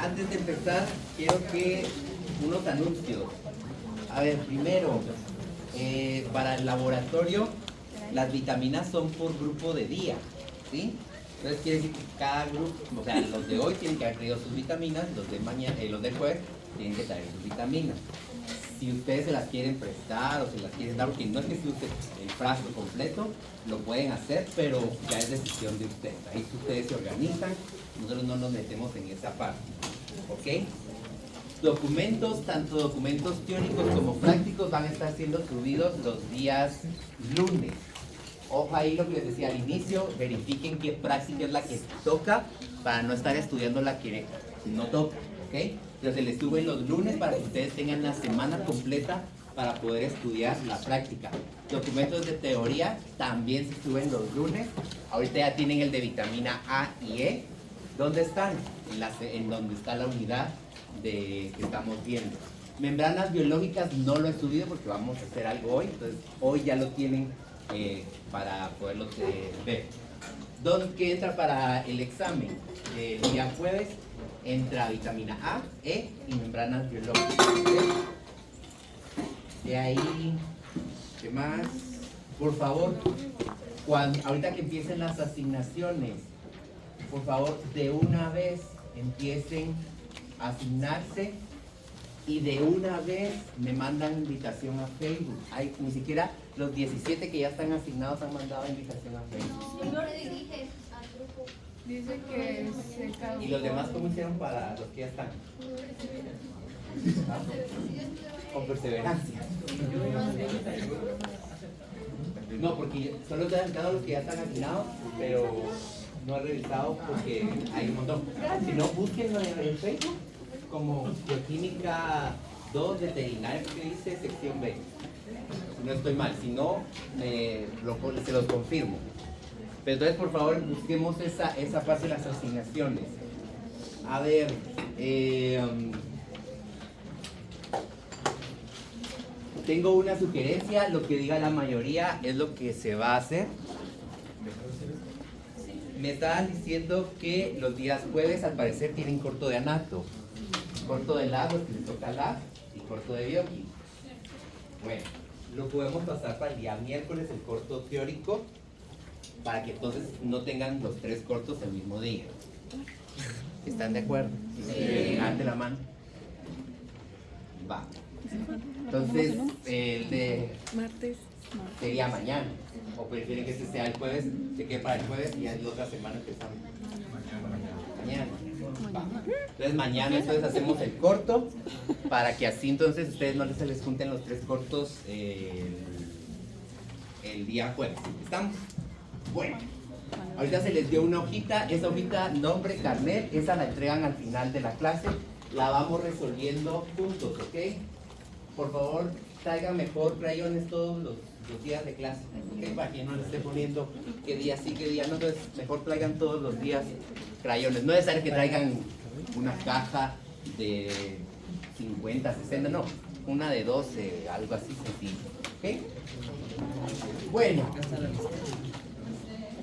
Antes de empezar, quiero que unos anuncios. A ver, primero, para el laboratorio, las vitaminas son por grupo de día, ¿sí? Entonces quiere decir que cada grupo, o sea, los de hoy tienen que haber traído sus vitaminas, los de mañana, los de jueves tienen que traer sus vitaminas. Si ustedes se las quieren prestar o se las quieren dar, porque no es que se use el frasco completo, lo pueden hacer, pero ya es decisión de ustedes. Ahí ustedes se organizan, nosotros no nos metemos en esa parte, ¿ok? Documentos, tanto documentos teóricos como prácticos, van a estar siendo subidos los días lunes. Ojo ahí lo que les decía al inicio, verifiquen qué práctica es la que toca para no estar estudiando la que no toca, ¿ok? Pero se les suben los lunes para que ustedes tengan la semana completa para poder estudiar la práctica. Documentos de teoría también se suben los lunes. Ahorita ya tienen el de vitamina A y E. ¿Dónde están? En donde está la unidad que estamos viendo. Membranas biológicas no lo he subido porque vamos a hacer algo hoy, entonces hoy ya lo tienen para poderlo ver. ¿Qué entra para el examen? El día jueves entra vitamina A, E y membranas biológicas. De ahí, ¿qué más? Por favor, ahorita que empiecen las asignaciones, por favor, de una vez empiecen a asignarse y de una vez me mandan invitación a Facebook. Ni siquiera los 17 que ya están asignados han mandado invitación a Facebook. Yo lo redirige al grupo. Dice que se acabó. ¿Y los demás cómo hicieron para los que ya están? Con perseverancia. No, porque solo te han dado los que ya están asignados, pero no he revisado porque hay un montón. Si no, búsquenlo en Facebook como Bioquímica 2 Veterinaria, que dice sección B. No estoy mal, si no, se los confirmo. Pero entonces, por favor, busquemos esa parte de las asignaciones. A ver, tengo una sugerencia, lo que diga la mayoría es lo que se va a hacer. Me estaban diciendo que los días jueves al parecer tienen corto de anato, corto de lab, porque les toca lab, y corto de bioquímica. Bueno, lo podemos pasar para el día miércoles, el corto teórico, para que entonces no tengan los 3 cortos el mismo día. ¿Están de acuerdo? Levante la mano. Va. Entonces, el de Martes. sería mañana. O prefieren que este sea el jueves, se quede para el jueves y ya la otra semana empezamos. Mañana. Va. Entonces mañana hacemos el corto para que así entonces ustedes no se les junten los 3 cortos el día jueves. ¿Estamos? Bueno. Ahorita se les dio una hojita, esa hojita nombre, carnet, esa la entregan al final de la clase, la vamos resolviendo juntos, ¿ok? Por favor, traigan mejor crayones todos los días de clase, ¿ok? Para que no les esté poniendo qué día sí, qué día no, entonces mejor traigan todos los días crayones. No es necesario que traigan una caja de 50, 60, no, una de 12, algo así sencillo, ¿ok? Bueno.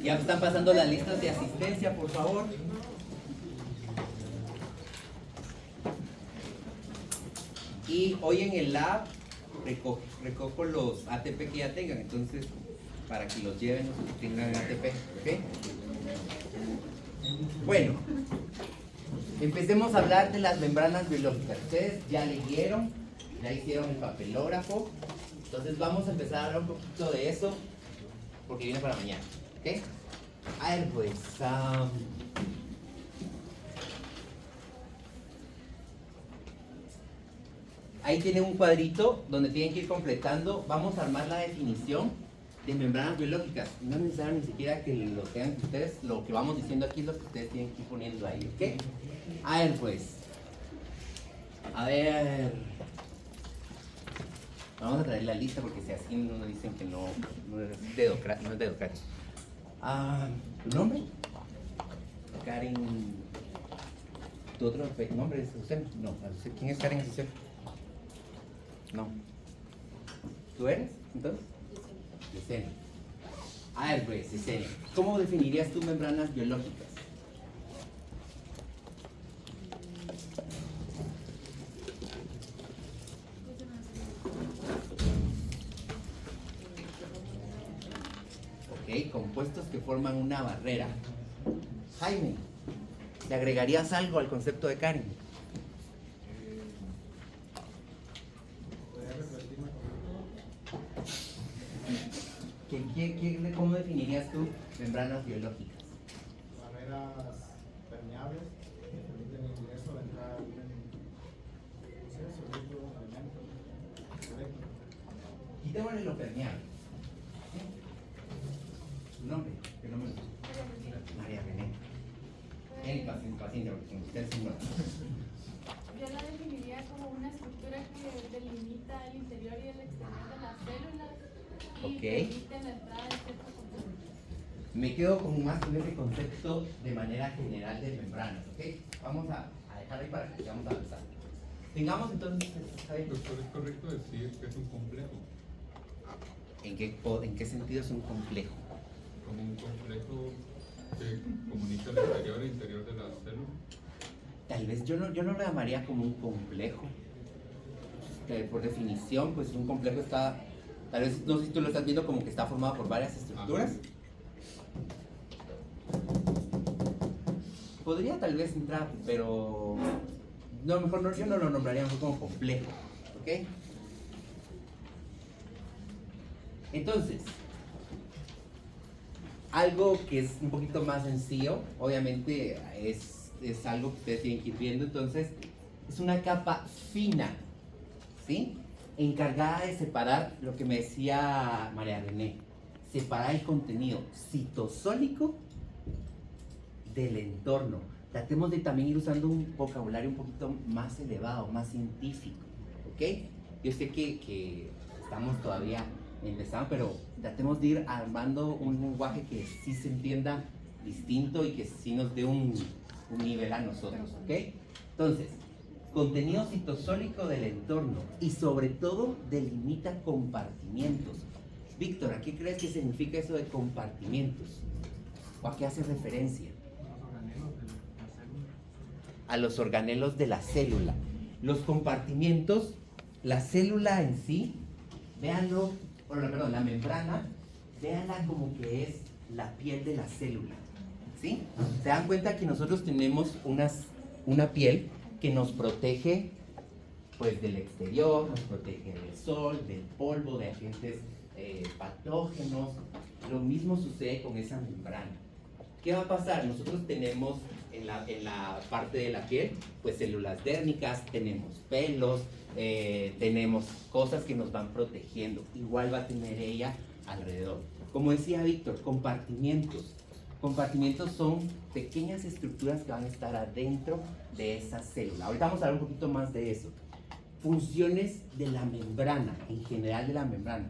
Ya están pasando las listas de asistencia, por favor. Y hoy en el lab recojo los ATP que ya tengan, entonces para que los lleven los que tengan ATP, ¿ok? Bueno, empecemos a hablar de las membranas biológicas. Ustedes ya leyeron, ya hicieron el papelógrafo, entonces vamos a empezar a hablar un poquito de eso, porque viene para mañana. ¿Ok? A ver, pues, ahí tienen un cuadrito donde tienen que ir completando. Vamos a armar la definición de membranas biológicas. No es necesario ni siquiera que lo tengan ustedes, lo que vamos diciendo aquí es lo que ustedes tienen que ir poniendo ahí, ¿ok? A ver, pues, a ver, vamos a traer la lista porque si así no nos dicen que no es de Docracia. ¿Tu nombre? Karen. ¿Tu otro nombre es Azucena? No, ¿quién es Karen Azucena? No. ¿Tú eres, entonces? Yesenia. A ver, pues, Yesenia, ¿cómo definirías tú membranas biológicas? compuestos que forman una barrera. Jaime, ¿le agregarías algo al concepto de Karen? ¿Cómo definirías tú membranas biológicas? Barreras permeables que permiten el ingreso de entrar a algún proceso, líquido, alimento. Quitémosle lo permeable. ¿Sí? ¿Su nombre? ¿Qué nombre? María René. El paciente, porque usted es ignorante. Yo la definiría como una estructura que delimita el interior y el exterior de las células y Ok. permite la entrada de ciertos compuestos. Me quedo como más con ese concepto de manera general de membranas, ¿ok? Vamos a dejar ahí para que sigamos avanzando. Tengamos entonces, Javier, Doctor, ¿es correcto decir que es un complejo? ¿en qué sentido es un complejo? Como un complejo que comunica el exterior e interior de la célula. Tal vez yo no lo llamaría como un complejo. Por definición, pues un complejo está, tal vez, no sé si tú lo estás viendo como que está formado por varias estructuras. Ajá. Podría tal vez entrar, pero no, mejor no, yo no lo nombraría mejor como complejo, ¿ok? Entonces, algo que es un poquito más sencillo, obviamente es algo que ustedes tienen que ir viendo, entonces es una capa fina, ¿sí? Encargada de separar lo que me decía María René, separar el contenido citosólico del entorno. Tratemos de también ir usando un vocabulario un poquito más elevado, más científico, ¿ok? Yo sé que estamos todavía empezando, pero tratemos de ir armando un lenguaje que sí se entienda distinto y que sí nos dé un nivel a nosotros, ¿ok? Entonces, contenido citosólico del entorno y sobre todo delimita compartimientos. Víctor, ¿a qué crees que significa eso de compartimientos? ¿O a qué hace referencia? A los organelos de la célula. Los compartimientos, la célula en sí, véanlo, perdón, la membrana, véanla como que es la piel de la célula, ¿sí? Se dan cuenta que nosotros tenemos una piel que nos protege pues del exterior, nos protege del sol, del polvo, de agentes patógenos. Lo mismo sucede con esa membrana. ¿Qué va a pasar? Nosotros tenemos en la parte de la piel, pues células dérmicas, tenemos pelos, tenemos cosas que nos van protegiendo. Igual va a tener ella alrededor. Como decía Víctor, compartimientos. Compartimientos son pequeñas estructuras que van a estar adentro de esa célula. Ahorita vamos a hablar un poquito más de eso. Funciones de la membrana, en general de la membrana.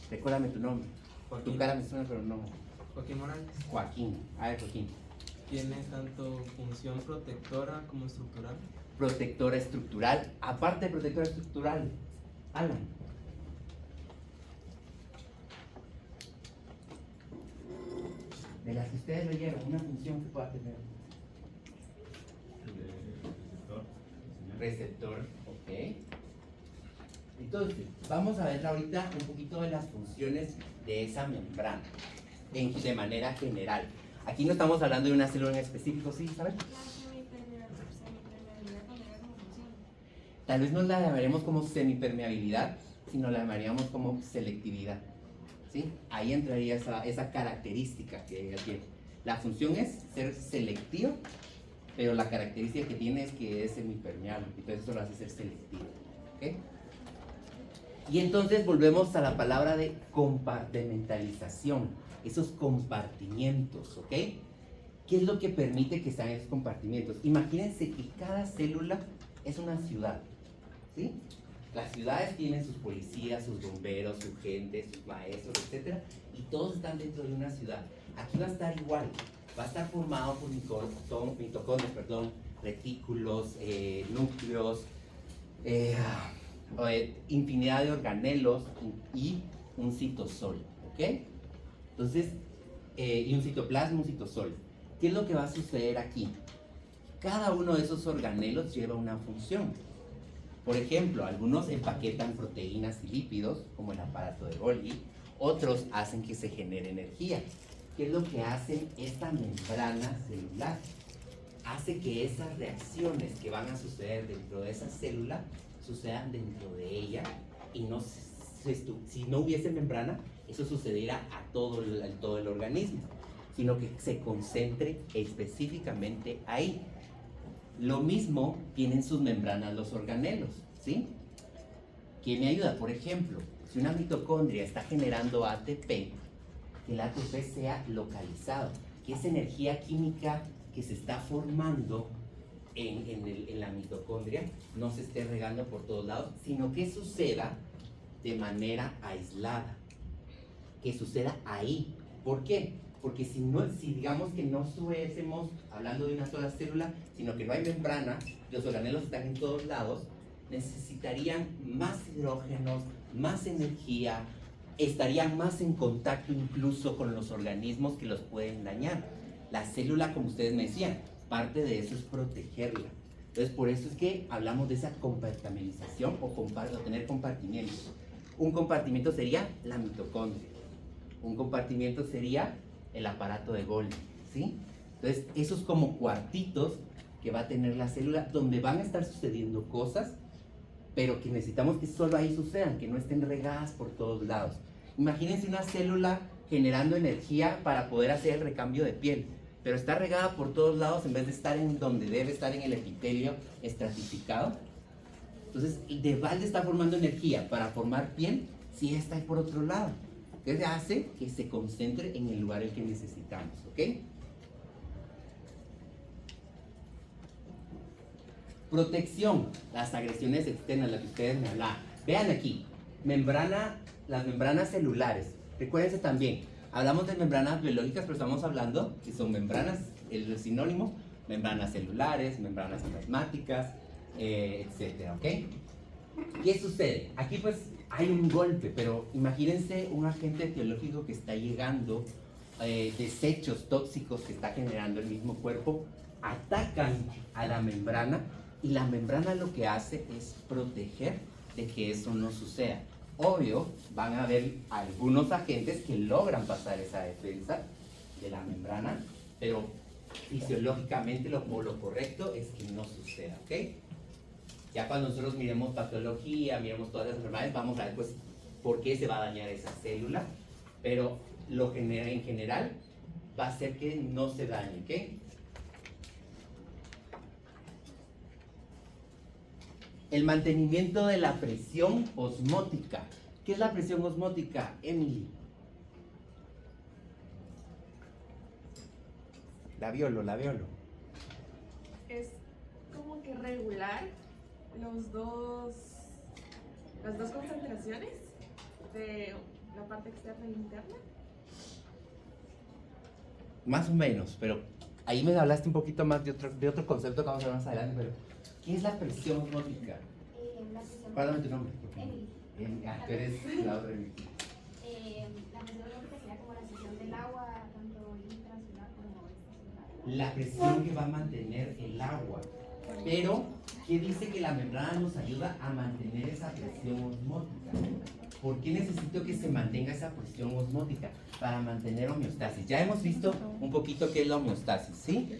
Recuérdame tu nombre. Joaquín. Tu cara me suena, pero no. Joaquín Morales. Joaquín. A ver, Joaquín. Tiene tanto función protectora como estructural. Protectora estructural. Aparte de protectora estructural, Alan. De las que ustedes leyeron, una función que pueda tener. Receptor, ok. Entonces, vamos a ver ahorita un poquito de las funciones de esa membrana de manera general. Aquí no estamos hablando de una célula en específico, ¿sí? ¿Sabes? Tal vez no la llamaremos como semipermeabilidad, sino la llamaríamos como selectividad, ¿sí? Ahí entraría esa característica que ella tiene. La función es ser selectivo, pero la característica que tiene es que es semipermeable, entonces eso lo hace ser selectivo, ¿ok? Y entonces volvemos a la palabra de compartimentalización, esos compartimientos, ¿ok? ¿Qué es lo que permite que sean esos compartimientos? Imagínense que cada célula es una ciudad, ¿sí? Las ciudades tienen sus policías, sus bomberos, sus gente, sus maestros, etc. Y todos están dentro de una ciudad. Aquí va a estar igual, va a estar formado por mitocondrias, retículos, núcleos, infinidad de organelos y un citosol, ¿ok? Entonces, y un citoplasma, un citosol. ¿Qué es lo que va a suceder aquí? Cada uno de esos organelos lleva una función. Por ejemplo, algunos empaquetan proteínas y lípidos, como el aparato de Golgi, otros hacen que se genere energía. ¿qué es lo que hace esta membrana celular? Hace que esas reacciones que van a suceder dentro de esa célula sucedan dentro de ella y no si no hubiese membrana, eso sucediera a todo el organismo, sino que se concentre específicamente ahí. Lo mismo tienen sus membranas los organelos, ¿sí? ¿Qué me ayuda? Por ejemplo, si una mitocondria está generando ATP, que el ATP sea localizado, que esa energía química que se está formando en la mitocondria no se esté regando por todos lados, sino que suceda de manera aislada, que suceda ahí. ¿Por qué? Porque si digamos que no estuviésemos hablando de una sola célula, sino que no hay membrana, los organelos están en todos lados, necesitarían más hidrógenos, más energía, estarían más en contacto incluso con los organismos que los pueden dañar. La célula, como ustedes me decían, parte de eso es protegerla. Entonces, por eso es que hablamos de esa compartimentización o tener compartimientos. Un compartimiento sería la mitocondria. Un compartimiento sería el aparato de Golgi, ¿sí? Entonces, esos como cuartitos que va a tener la célula, donde van a estar sucediendo cosas, pero que necesitamos que solo ahí sucedan, que no estén regadas por todos lados. Imagínense una célula generando energía para poder hacer el recambio de piel, pero está regada por todos lados en vez de estar en donde debe estar, en el epitelio estratificado. Entonces, de balde está formando energía para formar piel si está ahí por otro lado. Entonces hace que se concentre en el lugar el que necesitamos, ¿ok? Protección, las agresiones externas, las que ustedes me hablaban. Vean aquí, las membranas celulares. Recuérdense también, hablamos de membranas biológicas, pero estamos hablando que son membranas, el sinónimo, membranas celulares, membranas plasmáticas, etcétera, ¿ok? ¿Qué sucede? Aquí pues hay un golpe, pero imagínense un agente biológico que está llegando, desechos tóxicos que está generando el mismo cuerpo, atacan a la membrana y la membrana lo que hace es proteger de que eso no suceda. Obvio, van a haber algunos agentes que logran pasar esa defensa de la membrana, pero fisiológicamente lo correcto es que no suceda, ¿ok? Ya cuando nosotros miremos patología, miremos todas las enfermedades, vamos a ver pues por qué se va a dañar esa célula, pero en general va a ser que no se dañe, ¿ok? El mantenimiento de la presión osmótica. ¿Qué es la presión osmótica, Emily? La violo. Es como que regular las dos concentraciones de la parte externa e interna. Más o menos, pero ahí me hablaste un poquito más de otro concepto que vamos a ver más adelante, pero ¿qué es la presión osmótica? La presión. Perdóname tu nombre. Emily. Tú eres la otra Emily. La presión osmótica sería como la presión del agua, tanto intracelular como extracelular. La presión que va a mantener el agua. Pero, ¿qué dice que la membrana nos ayuda a mantener esa presión osmótica? ¿Por qué necesito que se mantenga esa presión osmótica? Para mantener homeostasis. Ya hemos visto un poquito qué es la homeostasis, ¿sí?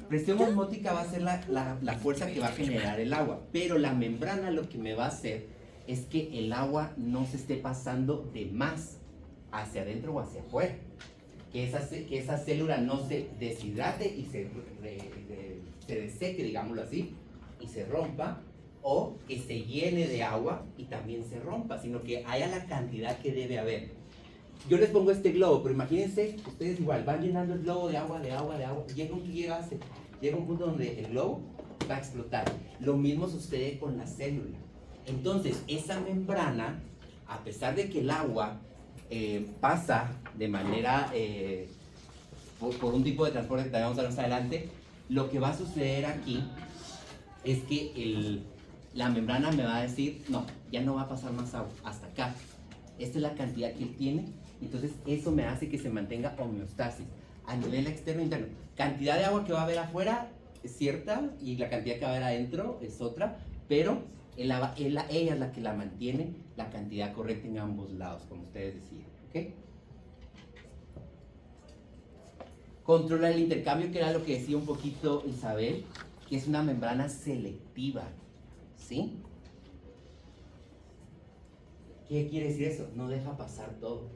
Presión osmótica va a ser la fuerza que va a generar el agua, pero la membrana lo que me va a hacer es que el agua no se esté pasando de más hacia adentro o hacia afuera. Que esa célula no se deshidrate y se deseque, digámoslo así, y se rompa, o que se llene de agua y también se rompa, sino que haya la cantidad que debe haber. Yo les pongo este globo, pero imagínense, ustedes igual van llenando el globo de agua, llega un punto donde el globo va a explotar. Lo mismo sucede con la célula. Entonces, esa membrana, a pesar de que el agua pasa de manera, por un tipo de transporte que vamos a ver más adelante, lo que va a suceder aquí es que la membrana me va a decir, no, ya no va a pasar más agua, hasta acá. Esta es la cantidad que él tiene, entonces eso me hace que se mantenga homeostasis a nivel externo e interno. Cantidad de agua que va a haber afuera es cierta y la cantidad que va a haber adentro es otra, pero ella es la que la mantiene la cantidad correcta en ambos lados, como ustedes decían, ¿ok? Controla el intercambio, que era lo que decía un poquito Isabel, que es una membrana selectiva, ¿sí? ¿Qué quiere decir eso? No deja pasar todo.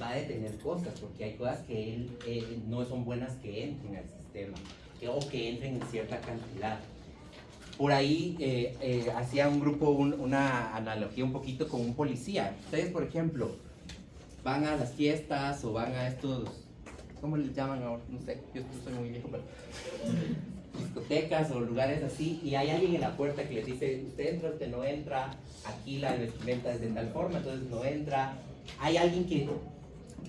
Va a detener cosas, porque hay cosas que no son buenas que entren al sistema, o que entren en cierta cantidad. Por ahí hacía un grupo una analogía un poquito con un policía. Ustedes, por ejemplo, van a las fiestas o van a estos, ¿cómo les llaman ahora? No sé, yo soy muy viejo, pero discotecas o lugares así, y hay alguien en la puerta que les dice, usted entra, usted no entra, aquí la vestimenta es de tal forma, entonces no entra. Hay alguien que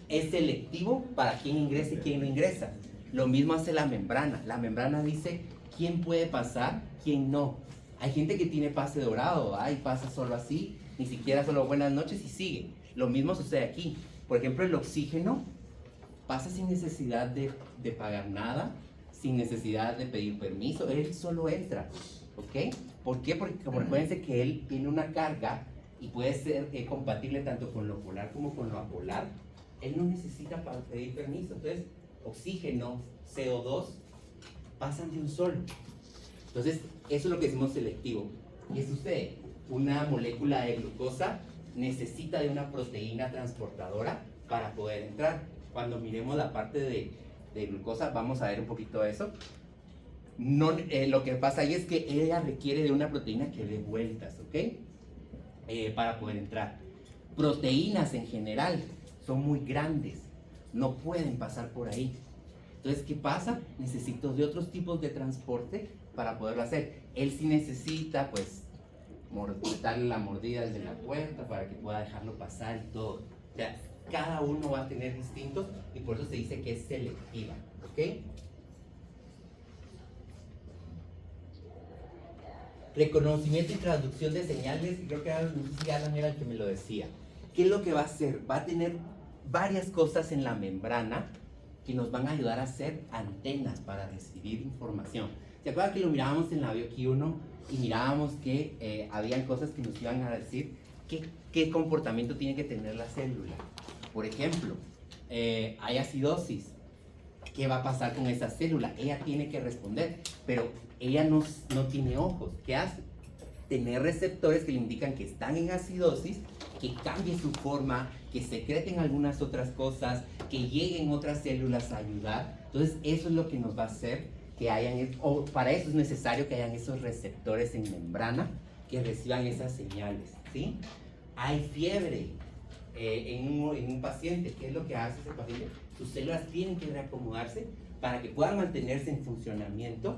es selectivo para quién ingresa y quién no ingresa. Lo mismo hace la membrana. La membrana dice quién puede pasar, quién no. Hay gente que tiene pase dorado, y pasa solo así, ni siquiera solo buenas noches y sigue. Lo mismo sucede aquí. Por ejemplo, el oxígeno pasa sin necesidad de pagar nada, sin necesidad de pedir permiso, él solo entra, ¿ok? ¿Por qué? Porque como recuérdense que él tiene una carga y puede ser compatible tanto con lo polar como con lo apolar, él no necesita pedir permiso. Entonces, oxígeno, CO2, pasan de un solo. Entonces, eso es lo que decimos selectivo. ¿Qué sucede? Una molécula de glucosa necesita de una proteína transportadora para poder entrar. Cuando miremos la parte de glucosa, vamos a ver un poquito de eso. No, lo que pasa ahí es que ella requiere de una proteína que dé vueltas, ¿ok? Para poder entrar. Proteínas en general son muy grandes, no pueden pasar por ahí. Entonces, ¿qué pasa? Necesito de otros tipos de transporte para poderlo hacer. Él sí necesita, pues, darle la mordida desde la puerta para que pueda dejarlo pasar y todo. O sea, cada uno va a tener distintos y por eso se dice que es selectiva, ¿ok? Reconocimiento y traducción de señales, creo que Alan era el que me lo decía. ¿Qué es lo que va a hacer? Va a tener varias cosas en la membrana que nos van a ayudar a hacer antenas para recibir información. ¿Se acuerdan que lo mirábamos en la Bioqui 1 y mirábamos que habían cosas que nos iban a decir qué comportamiento tiene que tener la célula? Por ejemplo, hay acidosis. ¿Qué va a pasar con esa célula? Ella tiene que responder, pero ella no tiene ojos. ¿Qué hace? Tener receptores que le indican que están en acidosis, que cambie su forma, que secreten algunas otras cosas, que lleguen otras células a ayudar. Entonces, eso es lo que nos va a hacer que hayan, o para eso es necesario que hayan esos receptores en membrana que reciban esas señales, ¿sí? Hay fiebre en un paciente. ¿Qué es lo que hace ese paciente? Sus células tienen que reacomodarse para que puedan mantenerse en funcionamiento.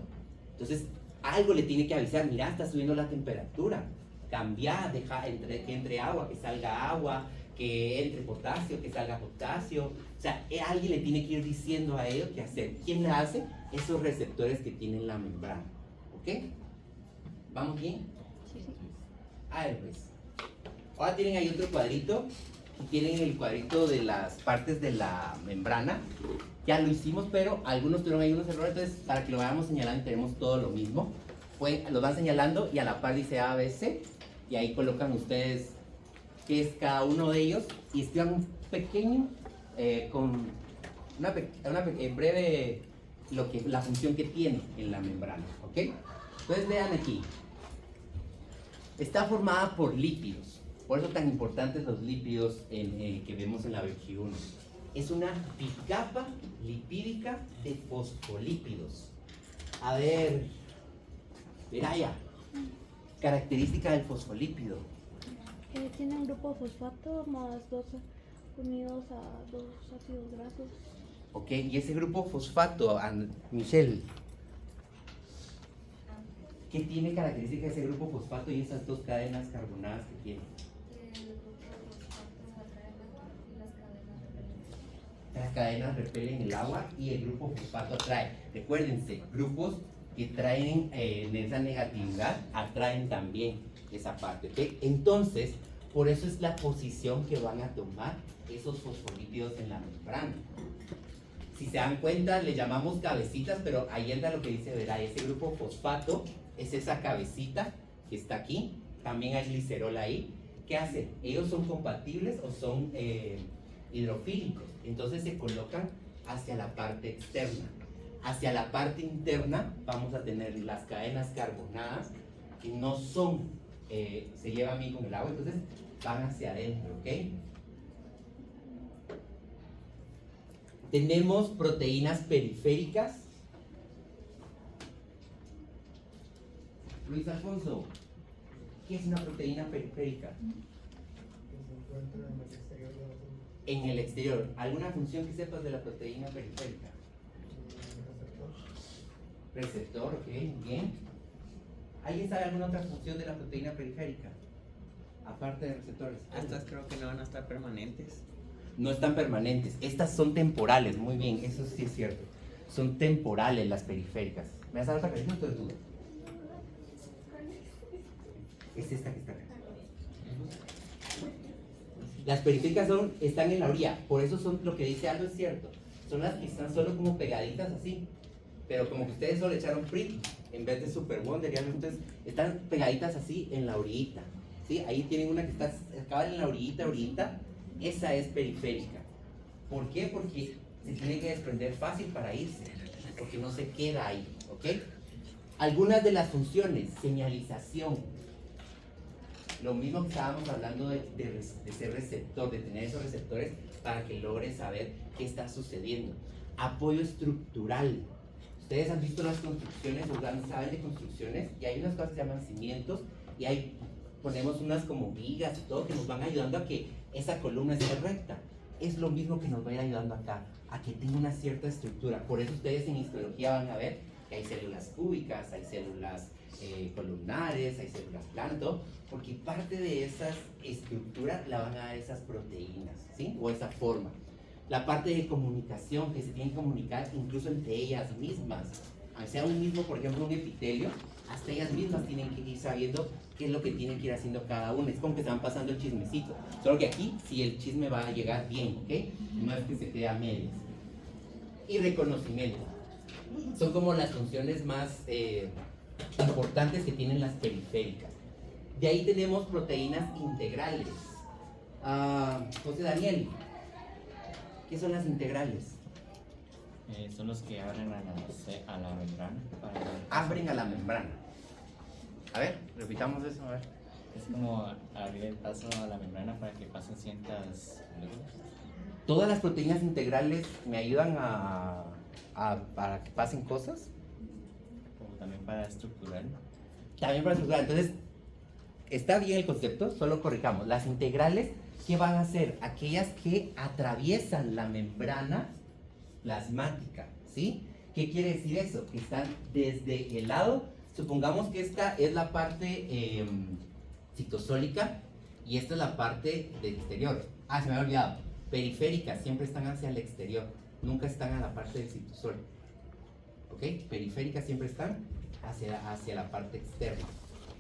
Entonces, algo le tiene que avisar, mira, está subiendo la temperatura, cambia, deja que entre agua, que salga agua, que entre potasio, que salga potasio. O sea, alguien le tiene que ir diciendo a ellos qué hacer. ¿Quién le hace? Esos receptores que tienen la membrana. ¿Ok? ¿Vamos bien? Sí. A ver, pues. Ahora tienen ahí otro cuadrito. Tienen el cuadrito de las partes de la membrana. Ya lo hicimos, pero algunos tuvieron ahí unos errores. Entonces, para que lo vayamos señalando, tenemos todo lo mismo. Lo van señalando y a la par dice A, B, C. Y ahí colocan ustedes qué es cada uno de ellos. Y escriban un pequeño, con en breve, la función que tiene en la membrana. ¿Ok? Entonces, vean aquí. Está formada por lípidos. Por eso tan importantes los lípidos que vemos en la Bioqui 1. Es una bicapa lipídica de fosfolípidos. A ver, Veraya, característica del fosfolípido. Tiene un grupo fosfato más dos unidos a dos ácidos grasos. Ok, y ese grupo fosfato, Michelle, ¿qué tiene característica ese grupo fosfato y esas dos cadenas carbonadas que tiene? Las cadenas repelen el agua y el grupo fosfato atrae. Recuérdense, grupos que traen esa negatividad atraen también esa parte, ¿ok? Entonces, por eso es la posición que van a tomar esos fosfolípidos en la membrana. Si se dan cuenta, le llamamos cabecitas, pero ahí entra lo que dice, verá, ese grupo fosfato es esa cabecita que está aquí. También hay glicerol ahí. ¿Qué hacen? Ellos son compatibles o son hidrofílicos. Entonces se colocan hacia la parte externa. Hacia la parte interna vamos a tener las cadenas carbonadas que no son, se llevan bien con el agua, entonces van hacia adentro, ¿ok? Tenemos proteínas periféricas. Luis Alfonso, ¿qué es una proteína periférica? Que se encuentra en el exterior de la célula. En el exterior. ¿Alguna función que sepas de la proteína periférica? Receptor, ok, bien. ¿Alguien sabe alguna otra función de la proteína periférica? Aparte de receptores. Estas creo que no van a estar permanentes. No están permanentes. Estas son temporales, muy bien, eso sí es cierto. Son temporales las periféricas. ¿Me vas a dar otra carita o tú eres tú? Es esta que está acá. Las periféricas están en la orilla, por eso son lo que dice Aldo es cierto. Son las que están solo como pegaditas así. Pero como que ustedes solo le echaron Pretty en vez de Super Wonder, ya entonces están pegaditas así en la orillita. ¿Sí? Ahí tienen una que está acaba en la orillita, esa es periférica. ¿Por qué? Porque se tiene que desprender fácil para irse, porque no se queda ahí, ¿ok? Algunas de las funciones, señalización, lo mismo que estábamos hablando de ser receptor, de tener esos receptores para que logren saber qué está sucediendo. Apoyo estructural. Ustedes han visto las construcciones, o saben de construcciones, y hay unas cosas que se llaman cimientos, y ahí ponemos unas como vigas y todo que nos van ayudando a que esa columna esté recta. Es lo mismo que nos va a ir ayudando acá, a que tenga una cierta estructura. Por eso ustedes en histología van a ver que hay células cúbicas, hay células columnares, hay células planas, todo, porque parte de esas estructuras la van a dar esas proteínas, ¿sí? O esa forma. La parte de comunicación, que se tienen que comunicar incluso entre ellas mismas. Aunque sea un mismo, por ejemplo, un epitelio, hasta ellas mismas tienen que ir sabiendo qué es lo que tienen que ir haciendo cada una. Es como que se van pasando el chismecito. Solo que aquí sí el chisme va a llegar bien, ¿ok? No es que se quede a medias. Y reconocimiento. Son como las funciones más importantes que tienen las periféricas. De ahí tenemos proteínas integrales. José Daniel, ¿qué son las integrales? Son los que abren a la membrana. Abren a la membrana. A ver, repitamos eso, a ver. Es como abrir el paso a la membrana para que pasen ciertas moléculas. ¿Todas las proteínas integrales me ayudan para que pasen cosas? Como también para estructurar. También para estructurar. Entonces, está bien el concepto, solo corrijamos. Las integrales, ¿qué van a hacer? Aquellas que atraviesan la membrana plasmática, ¿sí? ¿Qué quiere decir eso? Que están desde el lado, supongamos que esta es la parte citosólica y esta es la parte del exterior. Ah, se me había olvidado. Periféricas siempre están hacia el exterior, nunca están a la parte del citosol. ¿Ok? Periféricas siempre están hacia la parte externa.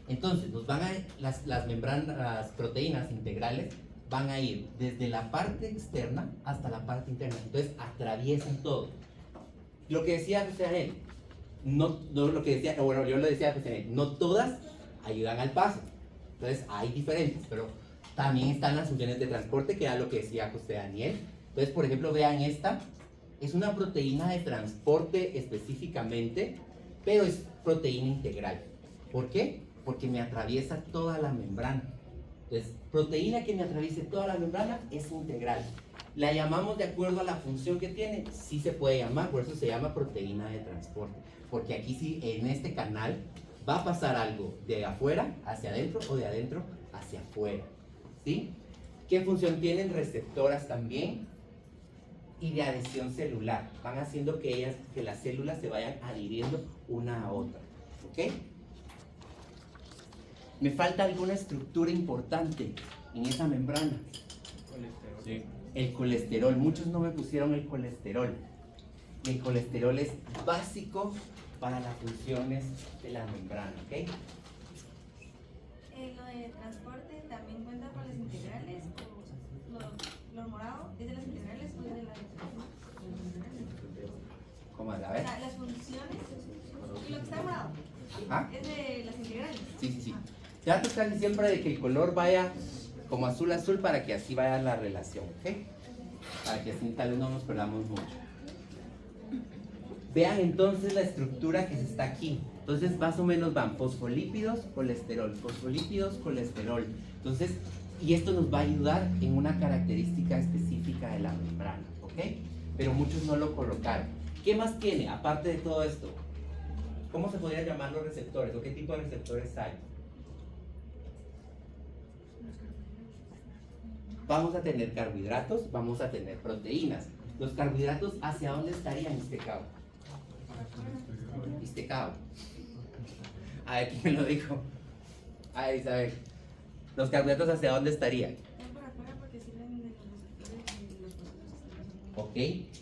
Entonces, nos van a las membranas, las proteínas integrales van a ir desde la parte externa hasta la parte interna. Entonces, atraviesan todo. Lo que decía José Daniel, no lo que decía, bueno, yo lo decía a José Daniel, no todas ayudan al paso. Entonces, hay diferentes, pero también están las funciones de transporte, que era lo que decía José Daniel. Entonces, por ejemplo, vean esta, es una proteína de transporte específicamente, pero es proteína integral. ¿Por qué? Porque me atraviesa toda la membrana. Entonces, proteína que me atraviese toda la membrana es integral. ¿La llamamos de acuerdo a la función que tiene? Sí se puede llamar, por eso se llama proteína de transporte. Porque aquí sí, en este canal, va a pasar algo de afuera hacia adentro o de adentro hacia afuera. ¿Sí? ¿Qué función tienen? Receptoras también. Y de adhesión celular. Van haciendo que las células se vayan adhiriendo una a otra. ¿Ok? ¿Me falta alguna estructura importante en esa membrana? Colesterol. Sí. El colesterol. Muchos no me pusieron el colesterol. El colesterol es básico para las funciones de la membrana. ¿Ok? Lo de transporte también cuenta con las integrales, o lo morado es de las integrales o es de las ¿Cómo? A o ver. sea, las funciones y lo que está morado ¿Ah? es de las integrales. Sí. Trata casi siempre de que el color vaya como azul para que así vaya la relación, ¿ok? Para que así tal vez no nos perdamos mucho. Vean entonces la estructura que está aquí. Entonces más o menos van fosfolípidos, colesterol, fosfolípidos, colesterol. Entonces, y esto nos va a ayudar en una característica específica de la membrana, ¿ok? Pero muchos no lo colocaron. ¿Qué más tiene aparte de todo esto? ¿Cómo se podrían llamar los receptores o qué tipo de receptores hay? Vamos a tener carbohidratos, vamos a tener proteínas. Los carbohidratos, ¿hacia dónde estarían, Istecao? Istecao. A ver, ¿quién me lo dijo? A ver, Isabel. ¿Los carbohidratos hacia dónde estarían? Están por afuera porque sirven de los receptores de los procesos. Ok,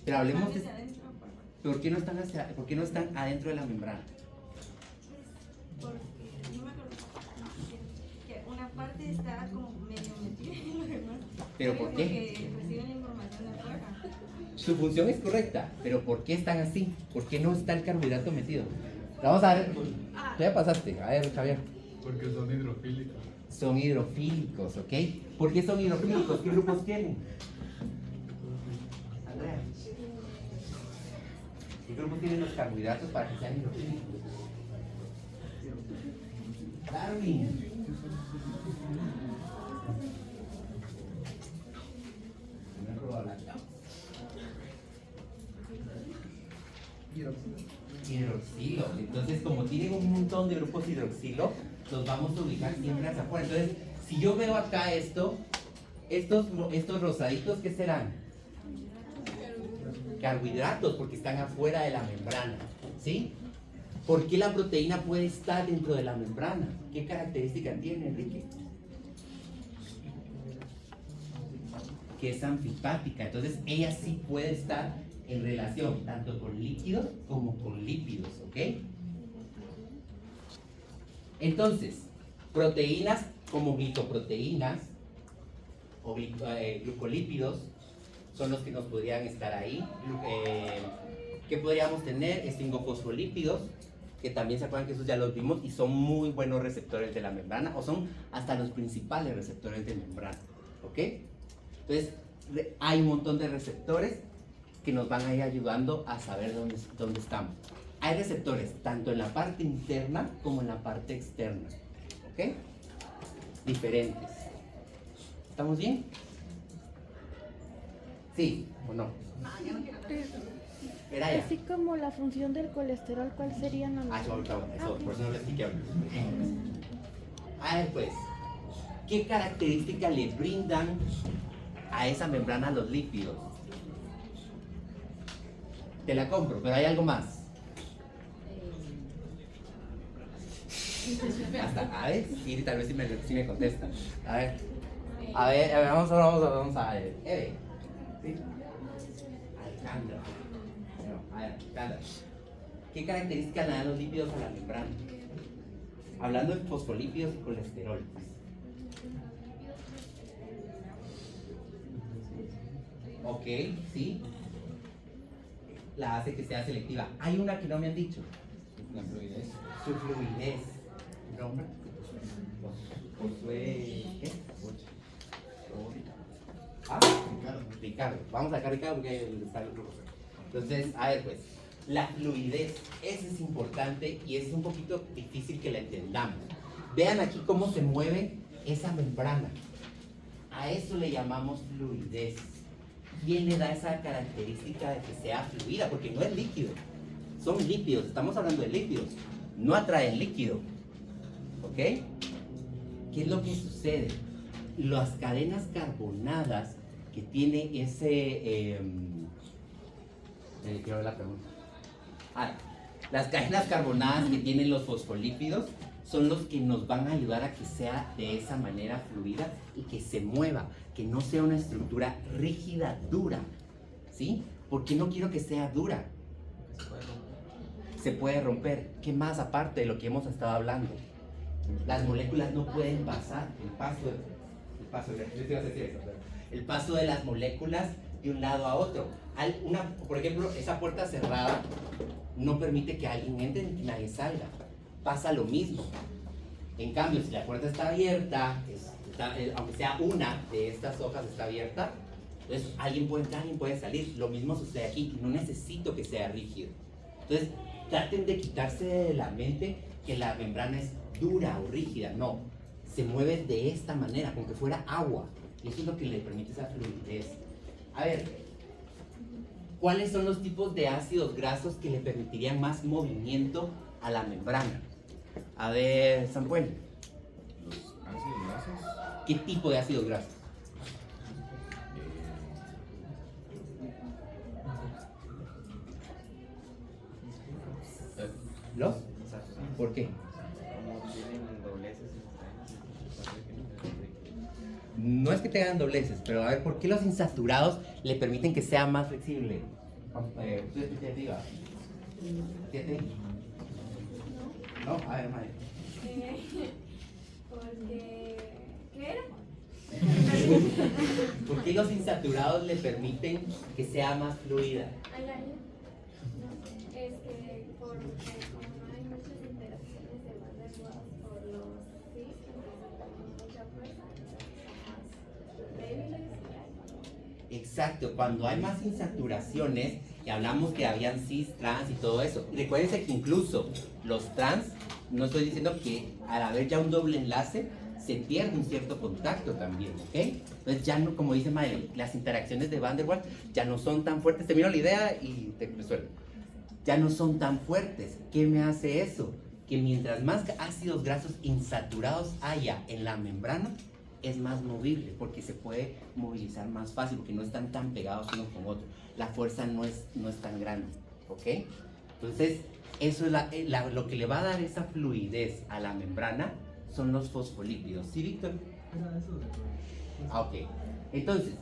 pero hablemos Están de... hacia adentro, por afuera. ¿Por qué no están adentro de la membrana? Pues porque no me acuerdo que una parte está como medio metida y lo demás. ¿Pero por qué? Porque reciben la información de afuera. Su función es correcta, pero ¿por qué están así? ¿Por qué no está el carbohidrato metido? Vamos a ver, tú ya pasaste, a ver, Javier. Porque son hidrofílicos. Son hidrofílicos, ¿ok? ¿Por qué son hidrofílicos? ¿Qué grupos tienen? Andrea. ¿Qué grupos tienen los carbohidratos para que sean hidrofílicos? Darwin. Hidroxilo. Entonces, como tienen un montón de grupos hidroxilo, los vamos a ubicar siempre hacia afuera. Entonces, si yo veo acá estos rosaditos, ¿qué serán? Carbohidratos, porque están afuera de la membrana, ¿sí? ¿Por qué la proteína puede estar dentro de la membrana? ¿Qué característica tiene, Enrique? Que es anfipática, entonces ella sí puede estar en relación tanto con líquidos como con lípidos, ¿ok? Entonces, proteínas como glicoproteínas o glucolípidos son los que nos podrían estar ahí. ¿Qué podríamos tener? Esfingofosfolípidos, que también se acuerdan que esos ya los vimos y son muy buenos receptores de la membrana, o son hasta los principales receptores de membrana, ¿ok? Entonces, hay un montón de receptores que nos van a ir ayudando a saber dónde estamos. Hay receptores tanto en la parte interna como en la parte externa, ¿ok? Diferentes. ¿Estamos bien? ¿Sí o no? Era Así como la función del colesterol, ¿cuál sería? Eso, por eso no lo expliqué ahora. A ver, pues, ¿qué característica le brindan a esa membrana los lípidos? Te la compro, pero hay algo más. Hasta, a ver, sí, tal vez sí me contesta. A ver, vamos a ver. ¿Sí? Alejandra. A ver, Alejandra. ¿Qué características le dan los lípidos a la membrana? Hablando de fosfolípidos y colesterol. Ok, sí. La hace que sea selectiva. Hay una que no me han dicho. La fluidez. Su fluidez. ¿Nombre? Josué. ¿Qué? Ah, Ricardo. Vamos a sacar a Ricardo porque está el grupo. Entonces, a ver, pues. La fluidez. Eso es importante y es un poquito difícil que la entendamos. Vean aquí cómo se mueve esa membrana. A eso le llamamos fluidez. ¿Quién le da esa característica de que sea fluida? Porque no es líquido, son lípidos, estamos hablando de lípidos, no atraen líquido, ¿ok? ¿Qué es lo que sucede? Las cadenas carbonadas que tiene ese... quiero ver la pregunta. Las cadenas carbonadas que tienen los fosfolípidos son los que nos van a ayudar a que sea de esa manera fluida y que se mueva, que no sea una estructura rígida, dura, ¿sí? Porque no quiero que sea dura. Se puede romper. ¿Qué más aparte de lo que hemos estado hablando? Las moléculas no pueden pasar el paso de las moléculas de un lado a otro. Por ejemplo, esa puerta cerrada no permite que alguien entre ni que nadie salga. Pasa lo mismo. En cambio, si la puerta está abierta, aunque sea una de estas hojas está abierta, entonces alguien puede entrar, alguien puede salir. Lo mismo sucede aquí. No necesito que sea rígido. Entonces, traten de quitarse de la mente que la membrana es dura o rígida. No, se mueve de esta manera, como que fuera agua. Y eso es lo que le permite esa fluidez. A ver, ¿cuáles son los tipos de ácidos grasos que le permitirían más movimiento a la membrana? A ver, Samuel. Los ácidos grasos. ¿Qué tipo de ácidos grasos? ¿Los? ¿Por qué? No es que tengan dobleces, pero a ver, ¿por qué los insaturados le permiten que sea más flexible? ¿Usted diga? ¿Fíjate? No, a ver, madre. Porque... ¿Qué era? ¿Por qué los insaturados le permiten que sea más fluida? Ay, ay. No, es que porque como no hay muchas interacciones de Van der Waals por los cis, entonces tenemos mucha fuerza, son más débiles y hay. Exacto, cuando hay más insaturaciones, y hablamos que habían cis, trans y todo eso, recuérdense que incluso los trans, no estoy diciendo que al haber ya un doble enlace, se pierde un cierto contacto también, ¿ok? Entonces ya no, como dice Mael, las interacciones de Van der Waals ya no son tan fuertes. Termino la idea y te resuelvo. Ya no son tan fuertes. ¿Qué me hace eso? Que mientras más ácidos grasos insaturados haya en la membrana, es más movible, porque se puede movilizar más fácil, porque no están tan pegados uno con otro. La fuerza no es tan grande, ¿ok? Entonces, eso es lo que le va a dar esa fluidez a la membrana, son los fosfolípidos. ¿Sí, Víctor? Ah, ok. Entonces,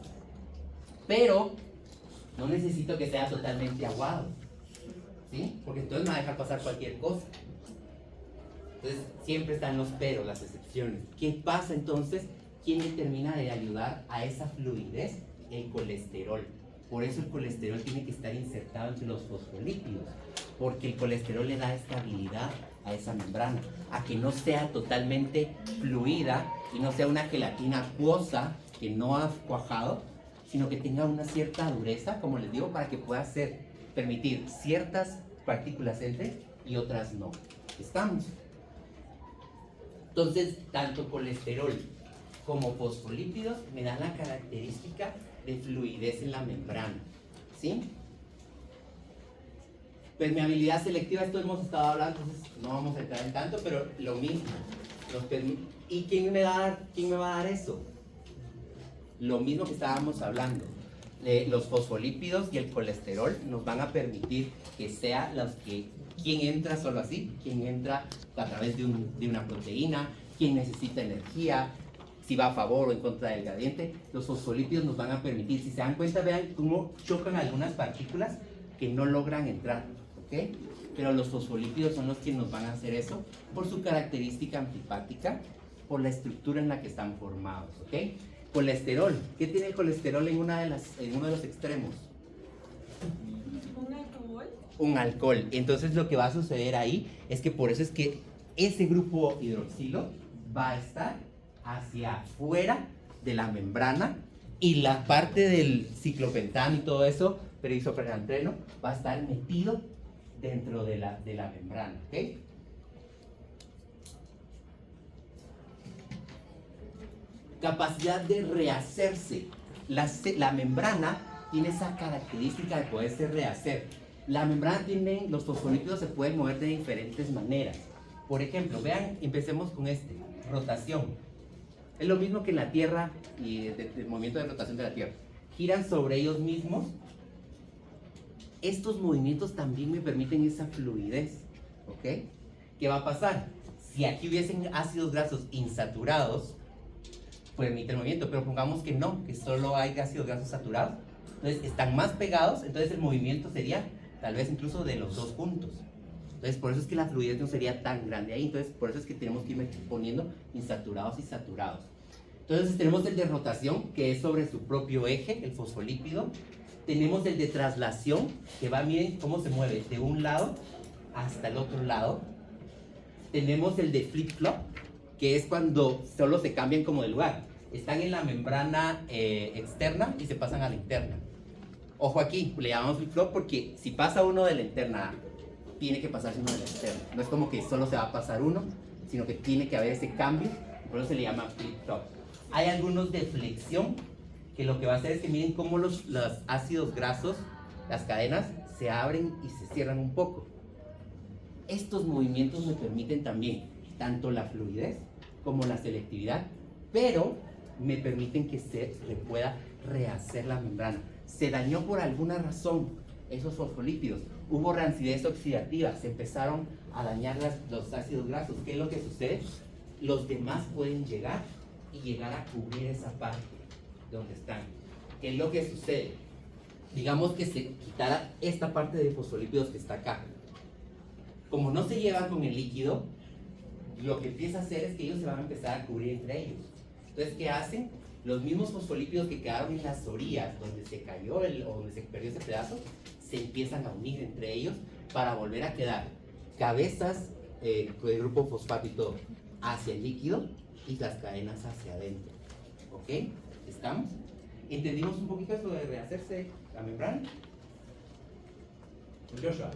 pero no necesito que sea totalmente aguado, ¿sí? Porque entonces me va a dejar pasar cualquier cosa. Entonces, siempre están los pero, las excepciones. ¿Qué pasa entonces? ¿Quién determina de ayudar a esa fluidez? El colesterol. Por eso el colesterol tiene que estar insertado entre los fosfolípidos, porque el colesterol le da estabilidad a esa membrana, a que no sea totalmente fluida y no sea una gelatina acuosa que no ha cuajado, sino que tenga una cierta dureza, como les digo, para que pueda permitir ciertas partículas entre y otras no. ¿Estamos? Entonces, tanto colesterol como fosfolípidos me dan la característica de fluidez en la membrana, ¿sí? Permeabilidad selectiva, esto hemos estado hablando, entonces no vamos a entrar en tanto, pero lo mismo. ¿Y quién me va a dar eso? Lo mismo que estábamos hablando. Los fosfolípidos y el colesterol nos van a permitir que sea quién entra solo así, quién entra a través de una proteína, quién necesita energía, si va a favor o en contra del gradiente. Los fosfolípidos nos van a permitir, si se dan cuenta, vean cómo chocan algunas partículas que no logran entrar, ¿ok? Pero los fosfolípidos son los que nos van a hacer eso por su característica antipática, por la estructura en la que están formados, ¿ok? Colesterol, ¿qué tiene el colesterol en uno de los extremos? ¿Un alcohol? Un alcohol. Entonces lo que va a suceder ahí es que por eso es que ese grupo hidroxilo va a estar hacia afuera de la membrana y la parte del ciclopentano y todo eso, perisoprenatreno, va a estar metido dentro de la membrana, ¿ok? Capacidad de rehacerse. La membrana tiene esa característica de poderse rehacer. La membrana tiene, los fosfolípidos se pueden mover de diferentes maneras. Por ejemplo, vean, empecemos con rotación. Es lo mismo que en la Tierra y el movimiento de rotación de la Tierra. Giran sobre ellos mismos. Estos movimientos también me permiten esa fluidez, ¿ok? ¿Qué va a pasar? Si aquí hubiesen ácidos grasos insaturados, permite el movimiento, pero pongamos que no, que solo hay ácidos grasos saturados, entonces están más pegados, entonces el movimiento sería tal vez incluso de los dos juntos. Entonces por eso es que la fluidez no sería tan grande ahí, entonces por eso es que tenemos que ir poniendo insaturados y saturados. Entonces tenemos el de rotación, que es sobre su propio eje, el fosfolípido. Tenemos el de traslación, que va, miren cómo se mueve de un lado hasta el otro lado. Tenemos el de flip-flop, que es cuando solo se cambian como de lugar. Están en la membrana externa y se pasan a la interna. Ojo aquí, le llamamos flip-flop porque si pasa uno de la interna tiene que pasarse uno del externo. No es como que solo se va a pasar uno, sino que tiene que haber ese cambio, por eso se le llama flip-flop. Hay algunos de flexión, que lo que va a hacer es que miren cómo los ácidos grasos, las cadenas, se abren y se cierran un poco. Estos movimientos me permiten también tanto la fluidez como la selectividad, pero me permiten que se le pueda rehacer la membrana. Se dañó por alguna razón esos fosfolípidos, hubo rancidez oxidativa, se empezaron a dañar los ácidos grasos. ¿Qué es lo que sucede? Los demás pueden llegar y llegar a cubrir esa parte donde están. ¿Qué es lo que sucede? Digamos que se quitara esta parte de fosfolípidos que está acá. Como no se llevan con el líquido, lo que empieza a hacer es que ellos se van a empezar a cubrir entre ellos. Entonces, ¿qué hacen? Los mismos fosfolípidos que quedaron en las orillas, donde se cayó o donde se perdió ese pedazo, se empiezan a unir entre ellos para volver a quedar cabezas con el grupo fosfato y todo hacia el líquido y las cadenas hacia adentro. ¿Ok? ¿Estamos? ¿Entendimos un poquito eso de rehacerse la membrana? Joshua.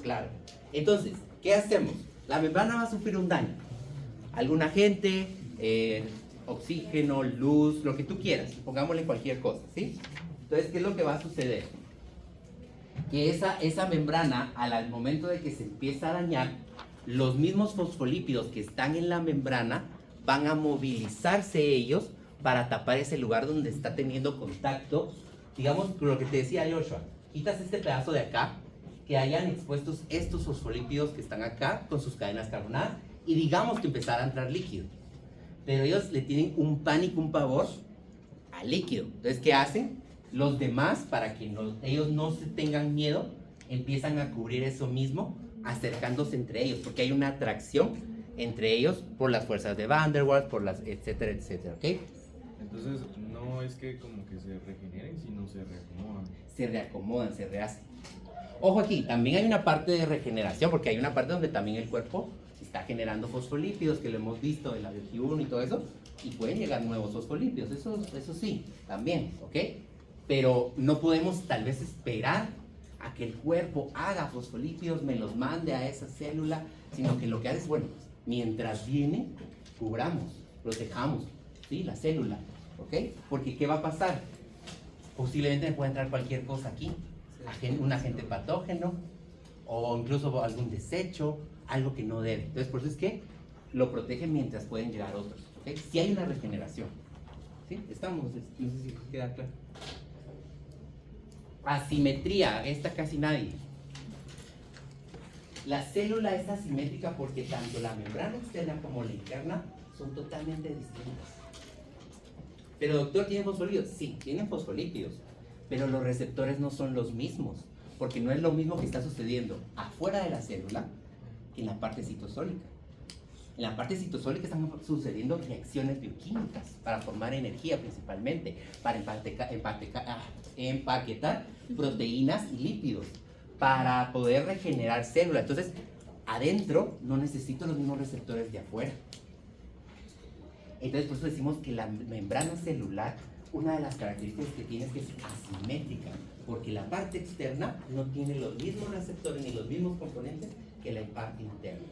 Claro. Entonces, ¿qué hacemos? La membrana va a sufrir un daño. Algún agente, oxígeno, luz, lo que tú quieras. Pongámosle cualquier cosa, ¿sí? Entonces, ¿qué es lo que va a suceder? Que esa membrana, al momento de que se empieza a dañar, los mismos fosfolípidos que están en la membrana van a movilizarse ellos para tapar ese lugar donde está teniendo contacto. Digamos, lo que te decía Joshua, quitas este pedazo de acá, que hayan expuestos estos fosfolípidos que están acá con sus cadenas carbonadas y digamos que empezara a entrar líquido. Pero ellos le tienen un pánico, un pavor al líquido. Entonces, ¿qué hacen? Los demás, para que ellos no se tengan miedo, empiezan a cubrir eso mismo, acercándose entre ellos, porque hay una atracción entre ellos por las fuerzas de Van der Waals, por las etcétera, etcétera, ¿ok? Entonces, no es que como que se regeneren, sino se reacomodan. Se reacomodan, se rehacen. Ojo aquí, también hay una parte de regeneración, porque hay una parte donde también el cuerpo está generando fosfolípidos, que lo hemos visto de la BioG1 y todo eso, y pueden llegar nuevos fosfolípidos, eso sí, también, ¿ok? Pero no podemos tal vez esperar a que el cuerpo haga fosfolípidos, me los mande a esa célula, sino que lo que hace es, bueno, mientras viene, cubramos, protejamos, ¿sí? La célula, ¿ok? Porque ¿qué va a pasar? Posiblemente me puede entrar cualquier cosa aquí, un agente patógeno, o incluso algún desecho, algo que no debe. Entonces, por eso es que lo protege mientras pueden llegar otros, ¿ok? Si hay una regeneración, ¿sí? Estamos, no sé si queda claro. Asimetría, esta casi nadie. La célula es asimétrica porque tanto la membrana externa como la interna son totalmente distintas. Pero doctor, ¿tiene fosfolípidos? Sí, tienen fosfolípidos, pero los receptores no son los mismos, porque no es lo mismo que está sucediendo afuera de la célula que en la parte citosólica. En la parte citosólica están sucediendo reacciones bioquímicas para formar energía principalmente, para empaquetar proteínas y lípidos, para poder regenerar células. Entonces, adentro no necesito los mismos receptores de afuera. Entonces, por eso decimos que la membrana celular, una de las características que tiene es que es asimétrica, porque la parte externa no tiene los mismos receptores ni los mismos componentes que la parte interna.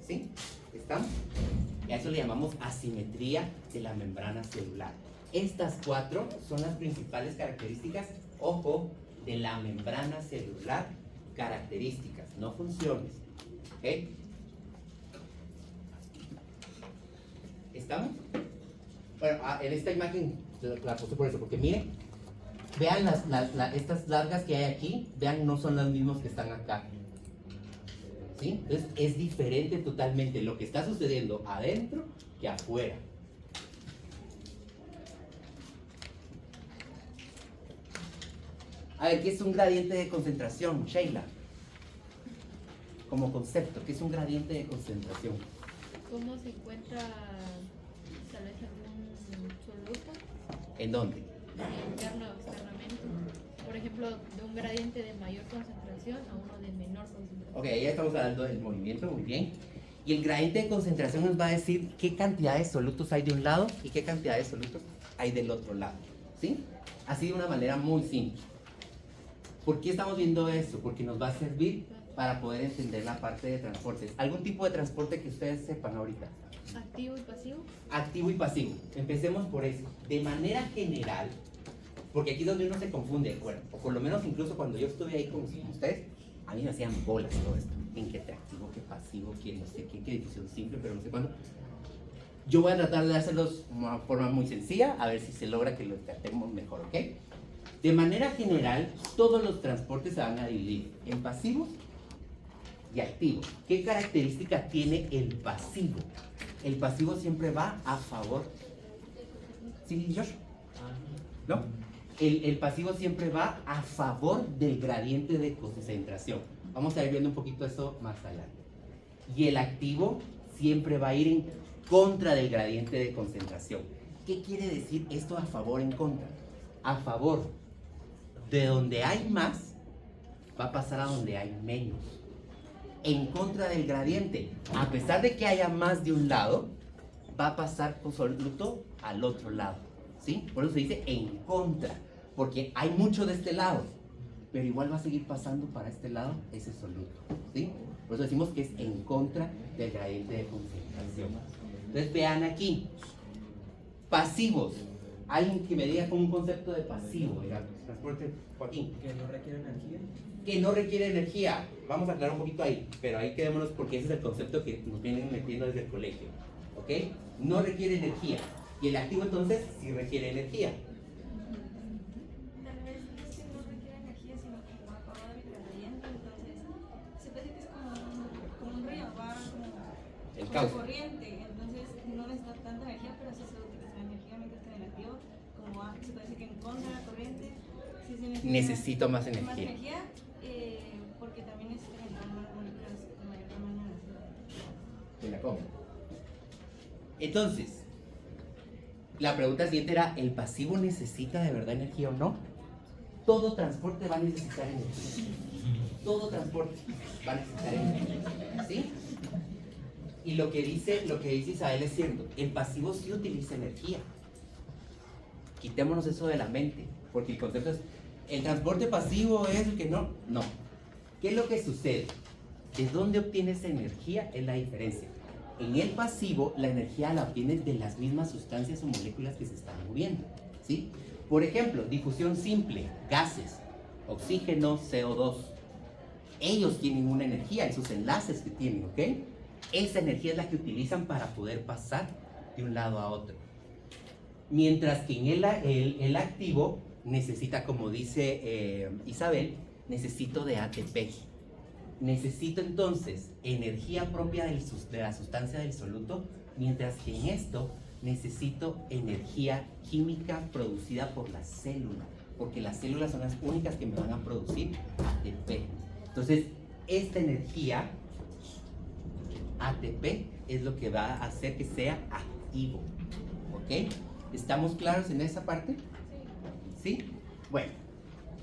¿Sí? ¿Estamos? Y a eso le llamamos asimetría de la membrana celular. Estas cuatro son las principales características, ojo, de la membrana celular, características, no funciones. ¿Ok? ¿Estamos? Bueno, en esta imagen la puse por eso, porque miren, vean estas largas que hay aquí, vean, no son las mismas que están acá. ¿Sí? Entonces es diferente totalmente lo que está sucediendo adentro que afuera. A ver, ¿qué es un gradiente de concentración, Sheila? Como concepto, ¿qué es un gradiente de concentración? ¿Cómo se encuentra tal vez algún soluto? ¿En dónde? Interno o externamente. Por ejemplo, de un gradiente de mayor concentración a uno de menor concentración. Ok, ya estamos hablando del movimiento, muy bien. Y el gradiente de concentración nos va a decir qué cantidad de solutos hay de un lado y qué cantidad de solutos hay del otro lado. ¿Sí? Así de una manera muy simple. ¿Por qué estamos viendo eso? Porque nos va a servir para poder entender la parte de transportes. ¿Algún tipo de transporte que ustedes sepan ahorita? Activo y pasivo. Activo y pasivo. Empecemos por eso. De manera general, porque aquí es donde uno se confunde, bueno, o por lo menos incluso cuando yo estuve ahí con ustedes, a mí me hacían bolas todo esto. En qué activo, qué pasivo, qué no sé qué difusión simple, pero no sé cuándo. Yo voy a tratar de hacerlos de una forma muy sencilla, a ver si se logra que los tratemos mejor, ¿ok? De manera general, todos los transportes se van a dividir en pasivos y activos. ¿Qué característica tiene el pasivo? El pasivo siempre va a favor. ¿Sí, Josh? ¿No? El pasivo siempre va a favor del gradiente de concentración. Vamos a ir viendo un poquito eso más adelante. Y el activo siempre va a ir en contra del gradiente de concentración. ¿Qué quiere decir esto a favor en contra? A favor de donde hay más, va a pasar a donde hay menos. En contra del gradiente, a pesar de que haya más de un lado, va a pasar por soluto al otro lado, ¿sí? Por eso se dice en contra, porque hay mucho de este lado, pero igual va a seguir pasando para este lado ese soluto, ¿sí? Por eso decimos que es en contra del gradiente de concentración. Entonces vean aquí, pasivos. Alguien que me diga con un concepto de pasivo, digamos, transporte, Joaquín. Que no requiere energía. Que no requiere energía. Vamos a aclarar un poquito ahí, pero ahí quedémonos porque ese es el concepto que nos vienen metiendo desde el colegio. ¿Ok? No requiere energía. Y el activo entonces sí requiere energía. Tal vez no es que no requiere energía, sino como a favor del gradiente, entonces se puede decir que es como un río, va como El como cauce. corriente, entonces no necesita tanta energía, pero sí se utiliza energía, mientras que en el activo, como va, se puede decir que en contra de la corriente, sí se Necesito más más energía. energía, porque también necesitan entrar más moléculas de mayor tamaño en la célula. De la coma. Entonces, la pregunta siguiente era, ¿el pasivo necesita de verdad energía o no? Todo transporte va a necesitar energía. Todo transporte va a necesitar energía. ¿Sí? Y lo que dice Isabel es cierto. El pasivo sí utiliza energía. Quitémonos eso de la mente. Porque el concepto es, ¿el transporte pasivo es el que no? No. ¿Qué es lo que sucede? ¿De dónde obtienes energía? Es la diferencia. En el pasivo, la energía la obtienes de las mismas sustancias o moléculas que se están moviendo, ¿sí? Por ejemplo, difusión simple, gases, oxígeno, CO2. Ellos tienen una energía, esos enlaces que tienen, ¿ok? Esa energía es la que utilizan para poder pasar de un lado a otro. Mientras que en el activo necesita, como dice Isabel, necesito de ATP. Necesito entonces energía propia de la sustancia del soluto, mientras que en esto necesito energía química producida por la célula, porque las células son las únicas que me van a producir ATP. Entonces, esta energía ATP es lo que va a hacer que sea activo. ¿Ok? ¿Estamos claros en esa parte? ¿Sí? Bueno.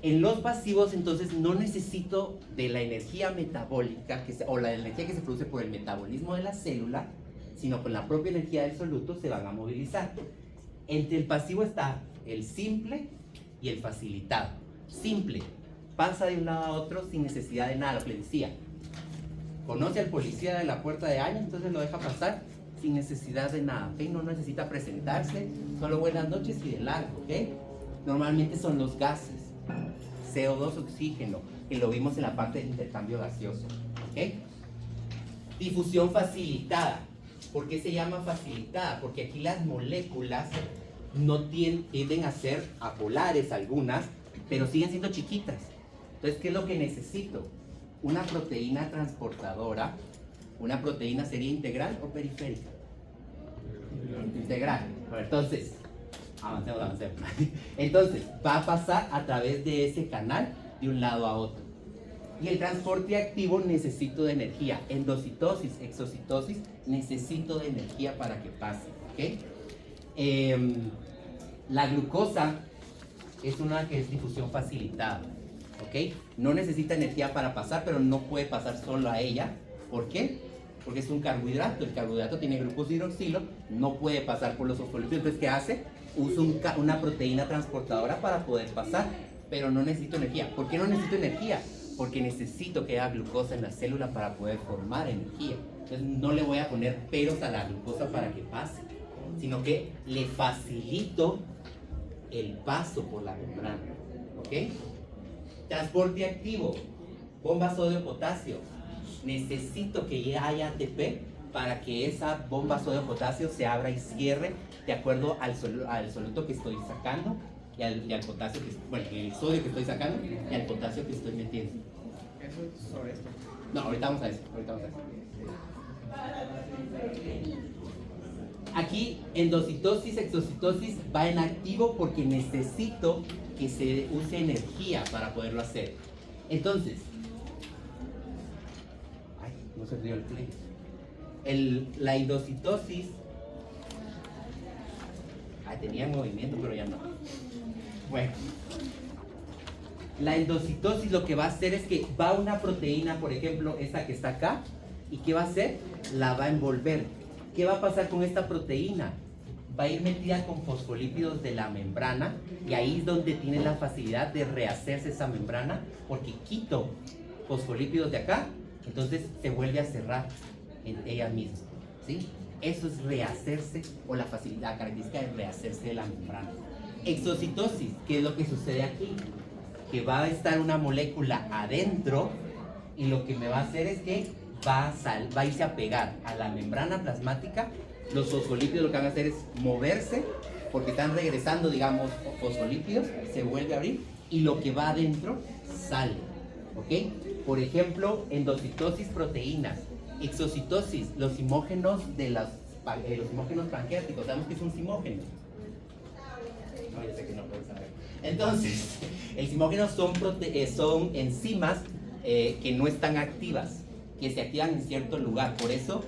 En los pasivos, entonces, no necesito de la energía metabólica o la energía que se produce por el metabolismo de la célula, sino con la propia energía del soluto se van a movilizar. Entre el pasivo está el simple y el facilitado. Simple, pasa de un lado a otro sin necesidad de nada, lo que le decía. Conoce al policía de la puerta de año, entonces lo deja pasar sin necesidad de nada, ¿ok? No necesita presentarse, solo buenas noches y de largo, ¿ok? Normalmente son los gases. CO2, oxígeno, que lo vimos en la parte de intercambio gaseoso. ¿Ok? Difusión facilitada. ¿Por qué se llama facilitada? Porque aquí las moléculas no tienden a ser apolares algunas, pero siguen siendo chiquitas. Entonces, ¿qué es lo que necesito? Una proteína transportadora. ¿Una proteína sería integral o periférica? Integral. Entonces, avancemos. Entonces, va a pasar a través de ese canal de un lado a otro. Y el transporte activo necesito de energía. Endocitosis, exocitosis, necesito de energía para que pase. ¿Ok? La glucosa es una que es difusión facilitada. ¿Ok? No necesita energía para pasar, pero no puede pasar solo a ella. ¿Por qué? Porque es un carbohidrato. El carbohidrato tiene glucosa y hidroxilo, no puede pasar por los fosfolípidos. Entonces, ¿qué hace? Uso una proteína transportadora para poder pasar, pero no necesito energía. ¿Por qué no necesito energía? porque necesito que haya glucosa en la célula para poder formar energía. Entonces no le voy a poner peros a la glucosa para que pase, sino que le facilito el paso por la membrana. ¿Ok? Transporte activo, bomba sodio-potasio. Necesito que ya haya ATP para que esa bomba sodio-potasio se abra y cierre de acuerdo al soluto que estoy sacando y al potasio que, bueno, el sodio que estoy sacando y al potasio que estoy metiendo. Eso es sobre esto. No, ahorita vamos a eso. Aquí endocitosis, exocitosis va en activo porque necesito que se use energía para poderlo hacer. Entonces, ay, no se dio el play. La endocitosis, tenía movimiento pero ya no. Bueno, la endocitosis lo que va a hacer es que va una proteína, por ejemplo, esta que está acá, ¿y qué va a hacer? La va a envolver. ¿Qué va a pasar con esta proteína? Va a ir metida con fosfolípidos de la membrana y ahí es donde tiene la facilidad de rehacerse esa membrana porque quito fosfolípidos de acá, entonces se vuelve a cerrar en ella misma, ¿sí? Eso es rehacerse o la facilidad, la característica de rehacerse de la membrana. Exocitosis, ¿qué es lo que sucede aquí? Que va a estar una molécula adentro y lo que me va a hacer es que va a irse a pegar a la membrana plasmática. Los fosfolípidos lo que van a hacer es moverse porque están regresando, digamos, fosfolípidos, se vuelve a abrir y lo que va adentro sale, ¿ok? Por ejemplo, endocitosis, proteínas. Exocitosis, los simógenos los simógenos pancreáticos. ¿Sabemos qué es un simógeno? No, yo sé que no puedes saber. Entonces, el simógeno son enzimas que no están activas, que se activan en cierto lugar. Por eso,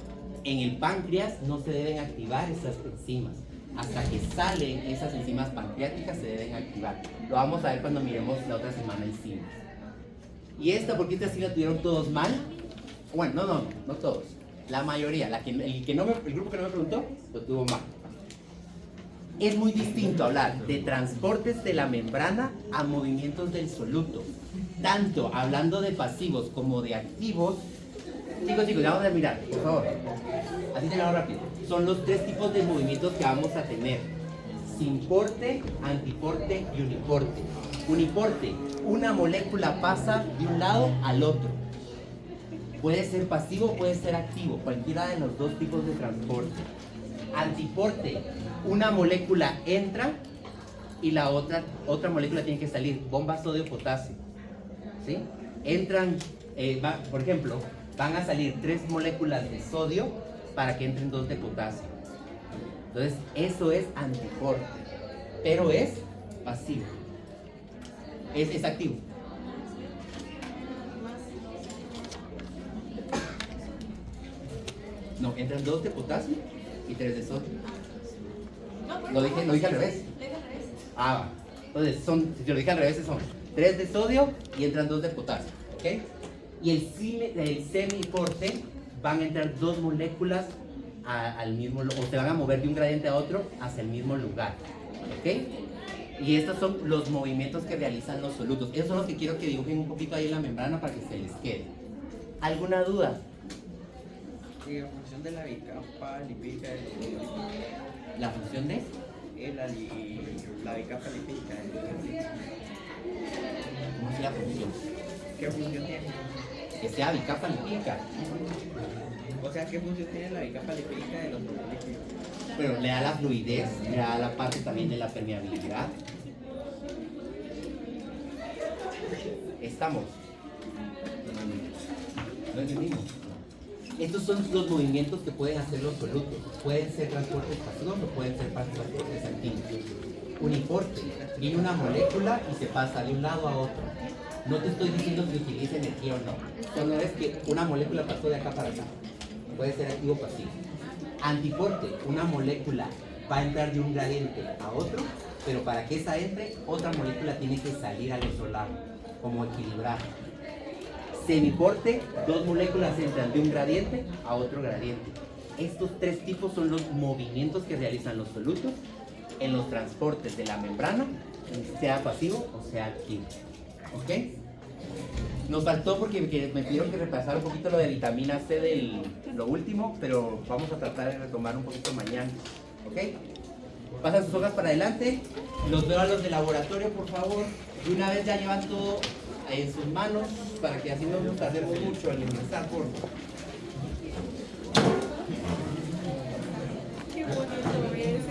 en el páncreas no se deben activar esas enzimas. Hasta que salen esas enzimas pancreáticas se deben activar. Lo vamos a ver cuando miremos la otra semana enzimas. ¿Y esta? ¿Por qué esta sí la tuvieron todos mal? Bueno, no todos. La mayoría. El grupo que no me preguntó, lo tuvo mal. Es muy distinto hablar de transportes de la membrana a movimientos del soluto. Tanto hablando de pasivos como de activos. Chicos, ya vamos a mirar, por favor. Así terminamos rápido. Son los tres tipos de movimientos que vamos a tener: simporte, antiporte y uniporte. Uniporte, una molécula pasa de un lado al otro. Puede ser pasivo, puede ser activo, cualquiera de los dos tipos de transporte. Antiporte, una molécula entra y la otra molécula tiene que salir. Bomba sodio-potasio, ¿sí? Entran, por ejemplo, van a salir 3 moléculas de sodio para que entren 2 de potasio. Entonces, eso es antiporte, pero es pasivo. Es activo. No, entran 2 de potasio y 3 de sodio. Lo dije al revés. Va. Entonces, si lo dije al revés, son 3 de sodio y entran 2 de potasio. ¿Ok? Y el semiporte van a entrar 2 moléculas al mismo lugar, o se van a mover de un gradiente a otro hacia el mismo lugar. ¿Ok? Y estos son los movimientos que realizan los solutos. Esos son los que quiero que dibujen un poquito ahí en la membrana para que se les quede. ¿Alguna duda? Sí, la función de la bicapa lipídica del lípido. ¿La función de? La bicapa lipídica del lípido. ¿Cómo es la función? ¿Qué función tiene? Que sea bicapa lipídica. O sea, ¿qué función tiene la bicapa lipídica de los lípidos? Bueno, le da la fluidez, le da la parte también de la permeabilidad. ¿Estamos? ¿No entendimos? Estos son los movimientos que pueden hacer los solutos. Pueden ser transportes pasivos o pueden ser transportes activos. Uniporte, viene una molécula y se pasa de un lado a otro. No te estoy diciendo si utiliza energía o no. Solo es que una molécula pasó de acá para acá. Puede ser activo o pasivo. Antiporte, una molécula va a entrar de un gradiente a otro, pero para que esa entre, otra molécula tiene que salir al otro lado, como equilibrar. Semiporte, 2 moléculas entran de un gradiente a otro gradiente. Estos 3 tipos son los movimientos que realizan los solutos en los transportes de la membrana, sea pasivo o sea activo. ¿Ok? Nos faltó porque me pidieron que repasara un poquito lo de vitamina C lo último, pero vamos a tratar de retomar un poquito mañana. ¿Ok? Pasan sus hojas para adelante. Los veo a los de laboratorio, por favor. Y una vez ya llevan todo en sus manos, para que así no nos tardemos mucho al ingresar, por favor. Qué bonito es.